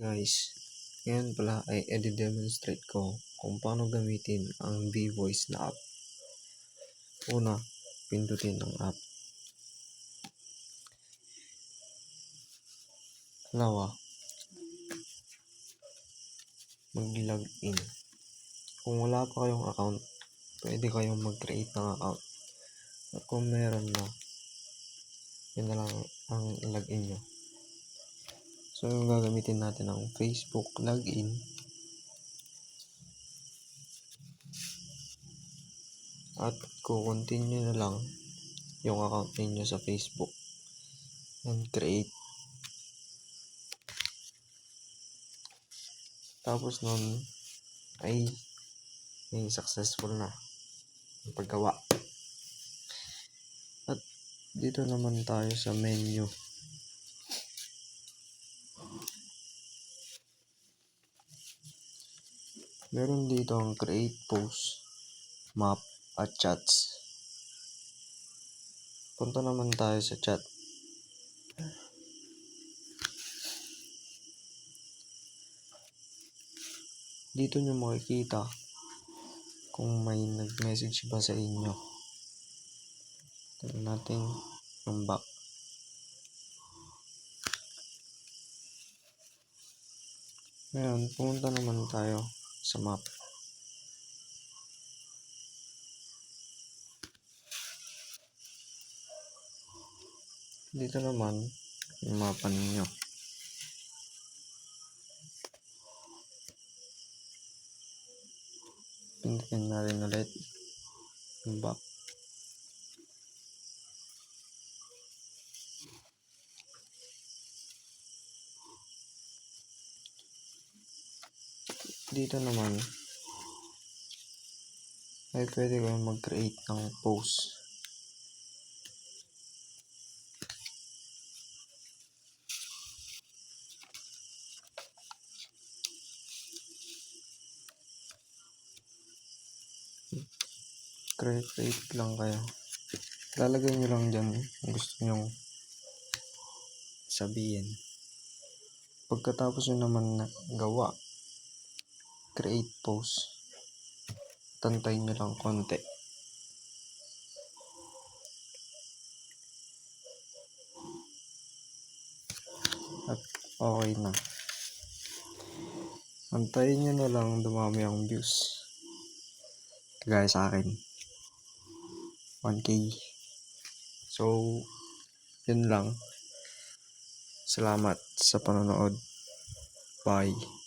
Guys, ngayon pala ay i-demonstrate ko kung paano gamitin ang V-Voice na app. Una, pindutin ang app. Dalawa, mag-log in. Kung wala pa kayong account, pwede kayong mag-create ng account. At kung meron na, yun na lang ang login nyo. So, yung gagamitin natin ang Facebook login. At continue na lang yung account ninyo sa Facebook. And create. Tapos nun ay may successful na ang paggawa. At dito naman tayo sa menu. Meron dito ang create post, map, at chats. Punta naman tayo sa chat. Dito nyo makikita kung may nag-message ba sa inyo. Tignan natin yung back. Ngayon, pumunta naman tayo sa map. Dito naman, yung mapa ninyo. Pindutin natin ulit yung back. Dito naman ay pwede kayong mag-create ng post. Create lang kayo. Lalagay nyo lang dyan kung gusto nyong sabihin. Pagkatapos nyo naman gawa, create post, tantayin nyo lang konti. At okay na. Antayin nyo na lang dumami ang views. Kagaya sa akin. 1K. So, yun lang. Salamat sa panonood. Bye.